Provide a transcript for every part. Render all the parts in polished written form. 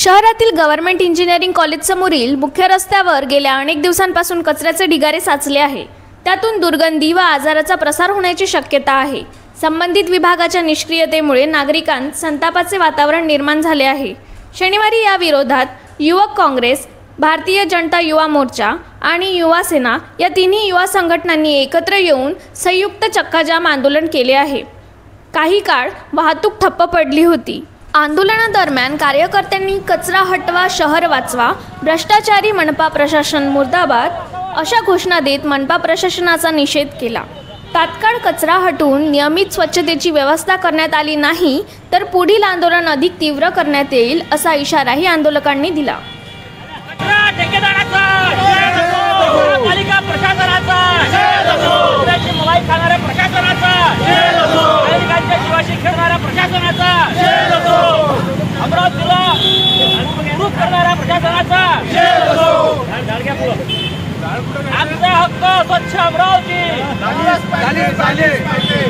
शहरातील government engineering college समोरील मुख्य रस्त्यावर गेल्या अनेक दिवसांपासून कचऱ्याचे ढिगारे साचले आहे। त्यातून दुर्गंधी व आजाराचा प्रसार होण्याची शक्यता आहे। संबंधित विभागाच्या निष्क्रियतेमुळे नागरिकांत संतापाचे वातावरण निर्माण झाले आहे। शनिवारी या विरोधात युवक काँग्रेस, भारतीय जनता युवा मोर्चा आणि युवा सेना या तिन्ही युवा संघटनांनी एकत्र येऊन संयुक्त चक्काजाम आंदोलन केले आहे। काही काळ वाहतूक ठप्प पडली होती। आंदोलनादरम्यान कार्यकर्त्यांनी कचरा हटवा, शहर वाचवा, भ्रष्टाचारी मनपा प्रशासन मुर्दाबाद अशा घोषणा देत मनपा प्रशासनाचा निषेध केला। तात्काळ कचरा हटवून नियमित स्वच्छतेची व्यवस्था करण्यात आली नाही तर पुढील आंदोलन अधिक तीव्र करण्यात येईल असा इशाराही आंदोलकांनी दिला। आमचा हक्क स्वच्छ अमरावती,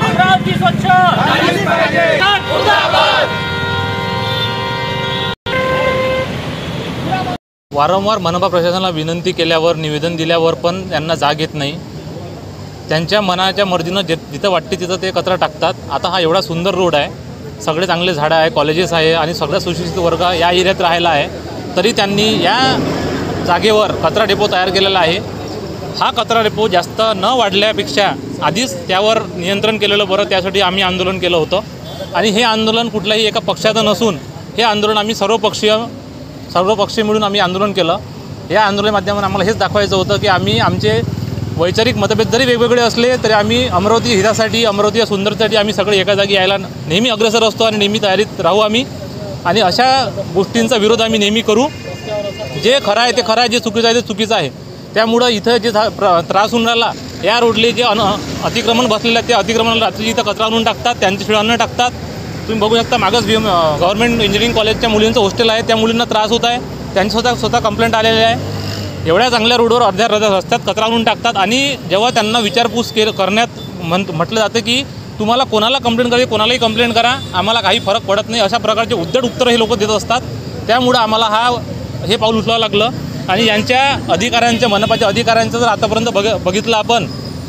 अमरावती स्वच्छ वारंवार मनपा प्रशासनाला विनंती केल्यावर, निवेदन दिल्यावर पण त्यांना जाग येत नाही। त्यांच्या मनाच्या मर्जीनं जिथं वाटते तिथं ते कचरा टाकतात। आता हा एवढा सुंदर रोड आहे, सगळे चांगले झाडं आहे, कॉलेजेस आहे आणि सगळ्या सुशिक्षित वर्ग या एरियात राहिला आहे, तरी त्यांनी या जागेवर कचरा डेपो तयार केलेला आहे। हा कचरा डेपो जास्त न वाढल्यापेक्षा आधीच त्यावर नियंत्रण केलेलं बरं, त्यासाठी आम्ही आंदोलन केलं होतं। आणि हे आंदोलन कुठल्याही एका पक्षाचं नसून हे आंदोलन आम्ही सर्वपक्षीय मिळून आम्ही आंदोलन केलं। या आंदोलनाच्या माध्यमातून आम्हाला हेच दाखवायचं होतं की आम्ही आमचे वैचारिक मतभेद जरी वेगवेगळे असले तरी आम्ही अमरावती हितासाठी, अमरावती या सुंदरतेसाठी आम्ही सगळे एका जागी यायला नेहमी अग्रेसर असतो आणि नेहमी तयारीत राहू आम्ही। आणि अशा गोष्टींचा विरोध आम्ही नेहमी करू। जे खरं आहे ते खरं आहे, जे चुकीचं आहे ते चुकीचं आहे। त्यामुळं इथं जे त्रास होऊन राहिला, या रोडले जे अतिक्रमण बसलेलं आहे ते अतिक्रमण रात्री इथं कचरा आणून टाकतात, त्यांची शिळांना टाकतात। तुम्ही बघू शकता, मागच गव्हर्नमेंट इंजिनिअरिंग कॉलेजच्या मुलींचं हॉस्टेल आहे, त्या मुलींना त्रास होत आहे, त्यांची स्वतः कंप्लेंट आलेली आहे। एवढ्या चांगल्या रोडवर अर्ध्या रस्त्यात कचरा आणून टाकतात आणि जेव्हा त्यांना विचारपूस करण्यात म्हटलं जातं की तुम्हाला कोणाला कंप्लेंट करायची, कोणालाही कंप्लेंट करा, आम्हाला काही फरक पडत नाही, अशा प्रकारचे उद्धट उत्तर हे लोक देत असतात। त्यामुळं आम्हाला हे पाऊल उचलावं लागलं। आणि यांच्या अधिकाऱ्यांच्या, मनपाच्या अधिकाऱ्यांचं जर आतापर्यंत बघितलं आपण,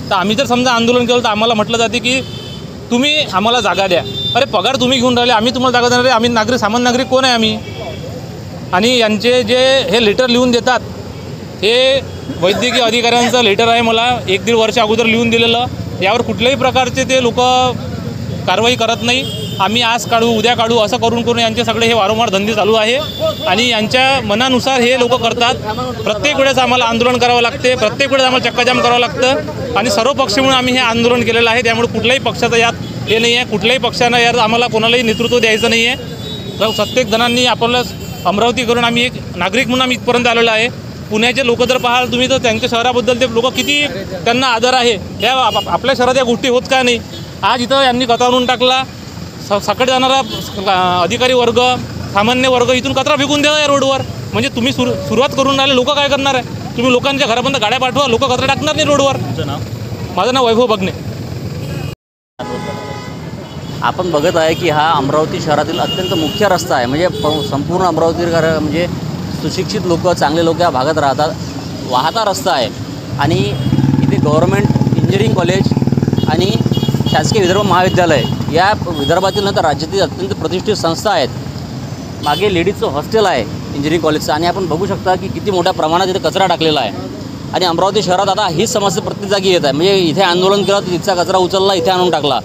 तर आम्ही जर समजा आंदोलन केलं तर आम्हाला म्हटलं जाते की तुम्ही आम्हाला जागा द्या। अरे पगार तुम्ही घेऊन राहिले, आम्ही तुम्हाला जागा देणार आहे? आम्ही नागरिक, सामान्य नागरिक कोण आहे आम्ही? आणि यांचे जे हे लेटर लिहून देतात, हे वैद्यकीय अधिकाऱ्यांचं लेटर आहे, मला 1-1.5 वर्ष अगोदर लिहून दिलेलं। यावर कुठल्याही प्रकारचे ते लोक कारवाई करत नाही। आम्ही आज काढू, उद्या काढू असं करून यांचे सगळे हे वारंवार धंदे चालू आहे आणि यांच्या मनानुसार हे लोक करतात। प्रत्येक वेळेस आम्हाला आंदोलन करावं लागते, प्रत्येक वेळेस आम्हाला चक्काजाम करावं लागतं आणि सर्व पक्ष म्हणून आम्ही हे आंदोलन केलेलं आहे। त्यामुळे कुठल्याही पक्षाचं यात हे नाही आहे, कुठल्याही पक्षानं यात आम्हाला कोणालाही नेतृत्व द्यायचं नाही आहे। तर प्रत्येक जणांनी आपल्याला अमरावती करून आम्ही एक नागरिक म्हणून आम्ही इथपर्यंत आलेलो आहे। पुण्याचे लोक जर पाहाल तुम्ही तर त्यांच्या शहराबद्दल ते लोक किती त्यांना आदर आहे, या आपल्या शहरात या गोष्टी होत का नाही? आज इथं यांनी कचरा आणून टाकला, सकाळी जाणारा अधिकारी वर्ग, सामान्य वर्ग इथून कचरा फेकून द्या या रोडवर। म्हणजे तुम्ही सुरुवात करून राहिले, लोक काय करणार आहे? तुम्ही लोकांच्या घरापर्यंत गाड्या पाठवा, लोक कचरा टाकणार नाही रोडवर। माझं नाव वैभव बगणे। आपण बघत आहे की हा अमरावती शहरातील अत्यंत मुख्य रस्ता आहे। म्हणजे संपूर्ण अमरावती म्हणजे सुशिक्षित लोक, चांगले लोक या भागात राहतात, वाहता रस्ता आहे। आणि इथे गव्हर्नमेंट इंजिनिअरिंग कॉलेज आणि शासकीय विदर्भ महाविद्यालय या विदर्भातील नंतर राज्यातील अत्यंत प्रतिष्ठित संस्था आहेत। मागे लेडीजचं हॉस्टेल आहे इंजिनिअरिंग कॉलेजचं आणि आपण बघू शकता की किती मोठ्या प्रमाणात इथे कचरा टाकलेला आहे। आणि अमरावती शहरात आता हीच समस्या प्रत्येक जागी येत आहे। म्हणजे इथे आंदोलन केलं तर तिथचा कचरा उचलला, इथे आणून टाकला।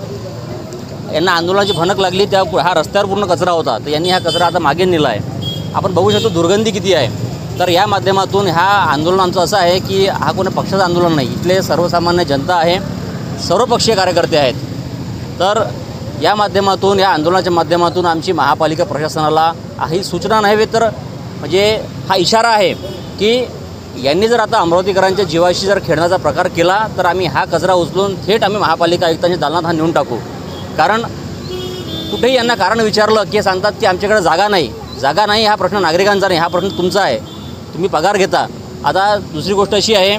यांना आंदोलनाची भनक लागली, त्या हा रस्त्यावर पूर्ण कचरा होता, तर यांनी हा कचरा आता मागे नेला आहे। आपण बघू शकतो दुर्गंधी किती आहे। तर या माध्यमातून ह्या आंदोलन आमचं असं आहे की हा कोणी पक्षाचं आंदोलन नाही, इथले सर्वसामान्य जनता आहे, सर्वपक्षीय कार्यकर्ते आहेत। तर या माध्यमातून, या आंदोलनाच्या माध्यमातून आमची महापालिका प्रशासनाला ही सूचना नव्हे तर म्हणजे हा इशारा आहे की यांनी जर आता अमरावतीकरांच्या जीवाशी जर खेळण्याचा प्रकार केला तर आम्ही हा कचरा उचलून थेट आम्ही महापालिका आयुक्तांच्या दालनात हा नेऊन टाकू। कारण कुठेही यांना कारण विचारलं की सांगतात की आमच्याकडे जागा नाही। हा प्रश्न नागरिकांचा नाही, हा प्रश्न तुमचा आहे, तुम्ही पगार घेता। आता दुसरी गोष्ट अशी आहे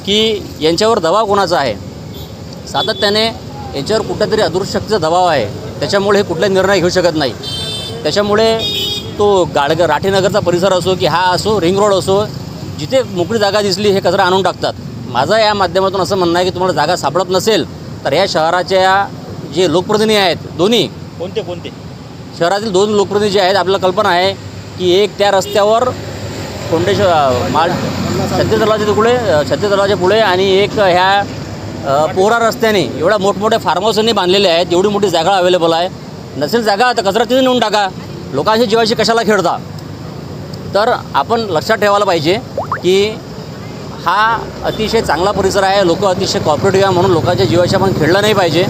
की यांच्यावर दबाव कोणाचा आहे? सातत्याने यांच्यावर कुठेतरी अदृश्य शक्तीचा दबाव आहे, त्याच्यामुळे हे कुठलाही निर्णय घेऊ शकत नाही। त्याच्यामुळे तो राठीनगरचा परिसर असो की हा असो रिंग रोड असो, जिथे मोकळी जागा दिसली हे कचरा आणून टाकतात. माझं या माध्यमातून असं म्हणणं आहे की तुम्हाला जागा सापडत नसेल तर या शहराच्या जे लोकप्रतिनिधी आहेत दोन्ही कोणते शहरातील 2 लोकप्रतिनिधी जे आहेत, आपल्याला कल्पना आहे की एक त्या रस्त्यावर छत्तीसगडच्या पुढे आणि एक ह्या पोहरा रस्त्याने एवढ्या मोठमोठ्या फार्म हाऊसांनी बांधलेले आहेत. एवढी मोठी जागा अवेलेबल आहे. नसेल जागा तर कचरा तिथे नेऊन टाका. लोकांच्या जीवाशी कशाला खेळता. तर आपण लक्षात ठेवायला पाहिजे की हा अतिशय चांगला परिसर आहे. लोक अतिशय कॉपरेटिव्ह आहे म्हणून लोकांच्या जीवाशी आपण खेळलं नाही पाहिजे.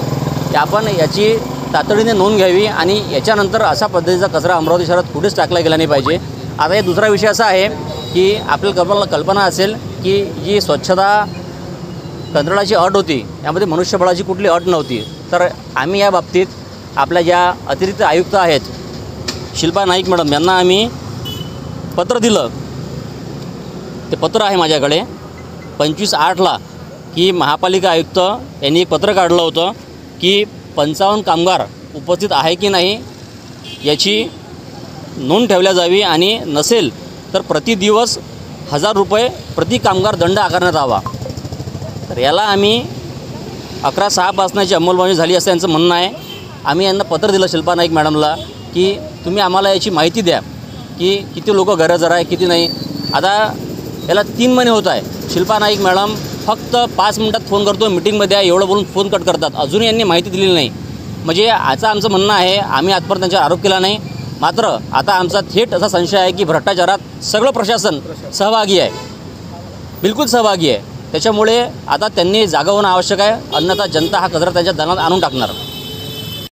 की आपण याची तातडीने नोंद घ्यावी आणि याच्यानंतर अशा पद्धतीचा कचरा अमरावती शहरात कुठेच टाकला गेला नाही पाहिजे. आता हे दुसरा विषय असा आहे की आपल्याला कल्पना असेल की जी स्वच्छता कंत्राटाची अट होती यामध्ये मनुष्यबळाची कुठली अट नव्हती. तर आम्ही या बाबतीत आपल्या ज्या अतिरिक्त आयुक्त आहेत शिल्पा नाईक मॅडम यांना आम्ही पत्र दिलं. ते पत्र आहे माझ्याकडे 25/8 की महापालिका आयुक्त यांनी एक पत्र काढलं होतं की 55 कामगार उपस्थित आहे की नाही याची नोंद ठेवल्या जावी आणि नसेल तर प्रति दिवस 1000 रुपये प्रति कामगार दंड आकारण्यात यावा. तर याला आम्ही 11/6 अंमलबजावणी झाली असं यांचं म्हणणं आहे. आम्ही यांना पत्र दिलं शिल्पा नाईक मॅडमला की तुम्ही आम्हाला याची माहिती द्या की किती लोक गैरहजर आहे किती नाही. आता याला 3 महिने होत आहे. शिल्पा नाईक मॅडम फक्त 5 मिनटात फोन करतो, मीटिंगमध्ये आहे एवढं बोलून फोन कट करतात. अजूनही यांनी माहिती दिलेली नाही. म्हणजे याचं आमचं म्हणणं आहे, आम्ही आजपर्यंत त्यांच्यावर आरोप केला नाही. मात्र आता आमचा थेट असा संशय आहे की भ्रष्टाचारात सगळं प्रशासन सहभागी आहे, बिलकुल सहभागी आहे. त्याच्यामुळे आता त्यांनी जागा होणं आवश्यक आहे, अन्यथा जनता हा कचरा त्यांच्या दालनात आणून टाकणार.